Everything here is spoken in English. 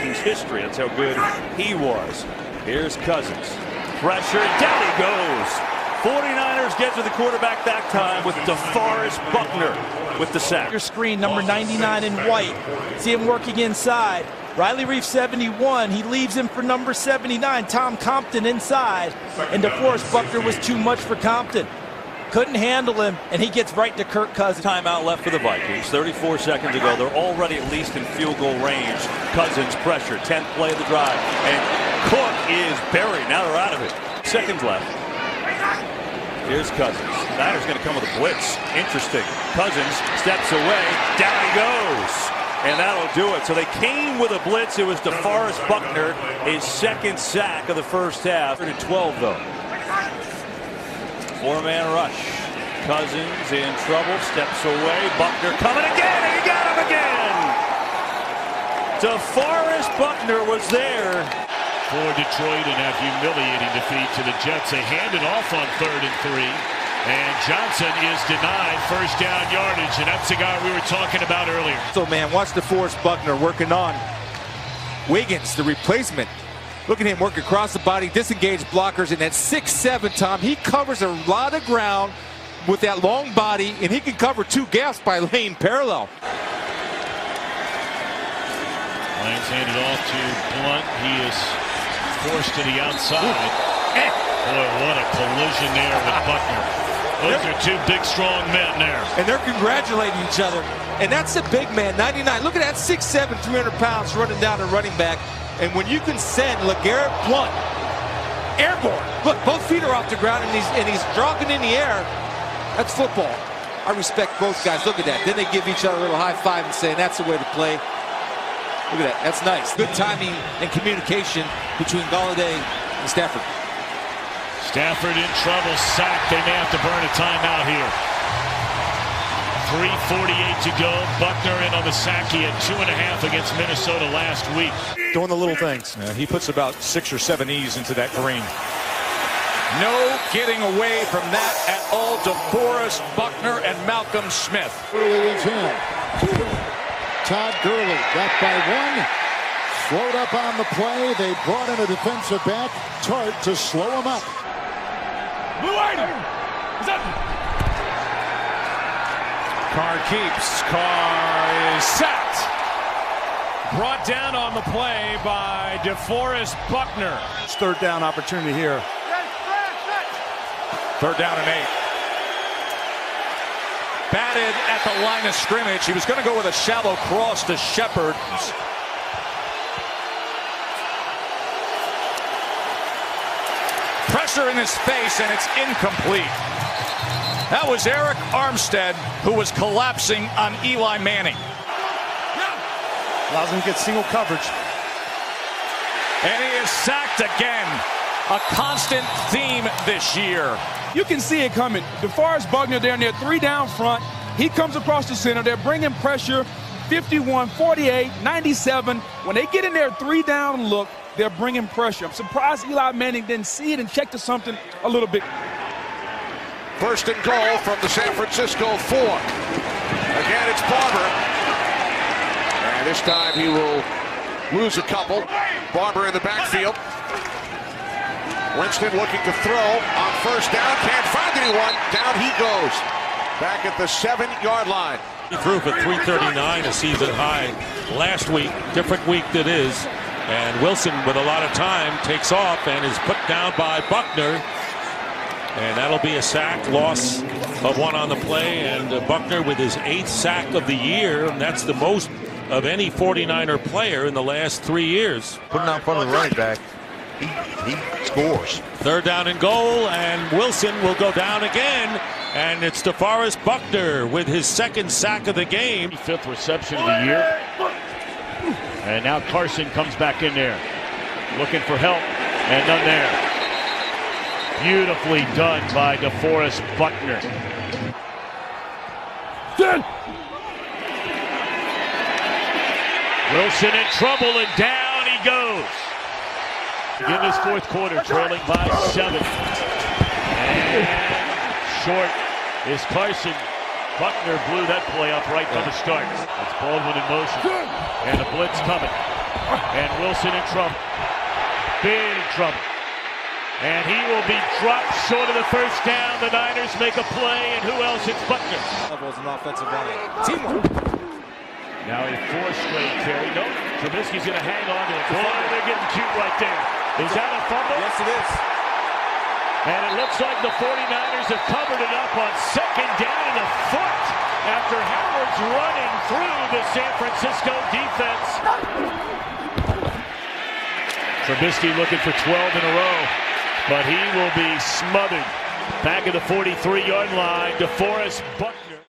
Vikings history. That's how good he was. Here's Cousins. Pressure, down he goes. 49ers get to the quarterback that time with DeForest Buckner with the sack. Your screen, number 99 in white. See him working inside. Riley Reef 71, he leaves him for number 79, Tom Compton inside. And DeForest Buckner was too much for Compton. Couldn't handle him, and he gets right to Kirk Cousins. Timeout left for the Vikings. 34 seconds ago. They're already at least in field goal range. Cousins pressure, 10th play of the drive. And Cook is buried. Now they're out of it. Seconds left. Here's Cousins. Niners going to come with a blitz. Interesting. Cousins steps away. Down he goes. And that'll do it. So they came with a blitz. It was DeForest Buckner, his second sack of the first half. 12 though. Four-man rush. Cousins in trouble. Steps away. Buckner coming again. And he got him again. DeForest Buckner was there. For Detroit in that humiliating defeat to the Jets. They hand it off on 3rd and 3. And Johnson is denied first down yardage. And that's the guy we were talking about earlier. So, man, watch DeForest Buckner working on Wiggins, the replacement. Look at him work across the body, disengage blockers. And at 6'7", Tom, he covers a lot of ground with that long body. And he can cover two gaps by laying parallel. Lions handed off to Blunt. He is forced to the outside. Boy, what a collision there with Buckner. Those are two big, strong men there. And they're congratulating each other. And that's a big man, 99. Look at that 6'7", 300 pounds running down a running back. And when you can send LeGarrette Blunt airborne. Look, both feet are off the ground and he's jogging in the air. That's football. I respect both guys. Look at that. Then they give each other a little high five and say, that's the way to play. Look at that. That's nice. Good timing and communication between Galladay and Stafford. Stafford in trouble. Sacked. They may have to burn a timeout here. 3:48 to go. Buckner in on the sack. He had 2.5 against Minnesota last week. Doing the little things. He puts about 6 or 7 E's into that green. No getting away from that at all. DeForest Buckner and Malcolm Smith. Gurley is in. Todd Gurley got by 1. Slowed up on the play. They brought in a defensive back, Tart, to slow him up. Blue item. Carr keeps. Carr is sacked. Brought down on the play by DeForest Buckner. It's 3rd down opportunity here. 3rd down and 8. Batted at the line of scrimmage. He was going to go with a shallow cross to Shepard. Pressure in his face, and it's incomplete. That was Eric Armstead, who was collapsing on Eli Manning. Allows him to get single coverage. And he is sacked again. A constant theme this year. You can see it coming. DeForest Buckner, they're in their 3 down front. He comes across the center. They're bringing pressure. 51, 48, 97. When they get in their 3 down look, they're bringing pressure. I'm surprised Eli Manning didn't see it and check to something a little bit. 1st and goal from the San Francisco 4. Again, it's Barber. And this time he will lose a couple. Barber in the backfield. Winston looking to throw on 1st down. Can't find anyone. Down he goes. Back at the 7-yard line. He threw for 339, a season high last week. Different week that is. And Wilson, with a lot of time, takes off and is put down by Buckner. And that'll be a sack, loss of 1 on the play. And Buckner with his 8th sack of the year. And that's the most of any 49er player in the last 3 years. Putting out front of the running back. He scores. 3rd down and goal, and Wilson will go down again. And it's DeForest Buckner with his 2nd sack of the game. 5th reception of the year. And now Carson comes back in there. Looking for help, and none there. Beautifully done by DeForest Buckner. Wilson in trouble, and down he goes. In this 4th quarter, trailing by 7. And short is Carson. Buckner blew that play up right from the start. That's Baldwin in motion. And a blitz coming. And Wilson in trouble. Big trouble. And he will be dropped short of the first down. The Niners make a play, and who else? It's Buckner. Levels in offensive line. Teamwork. Now a 4-straight carry. Nope. Trubisky's going to hang on to it. Boy, they're getting cute right there. Is that a fumble? Yes, it is. And it looks like the 49ers have covered it up on second down and a foot after Howard's running through the San Francisco defense. Trubisky looking for 12 in a row, but he will be smothered back at the 43-yard line. DeForest Buckner.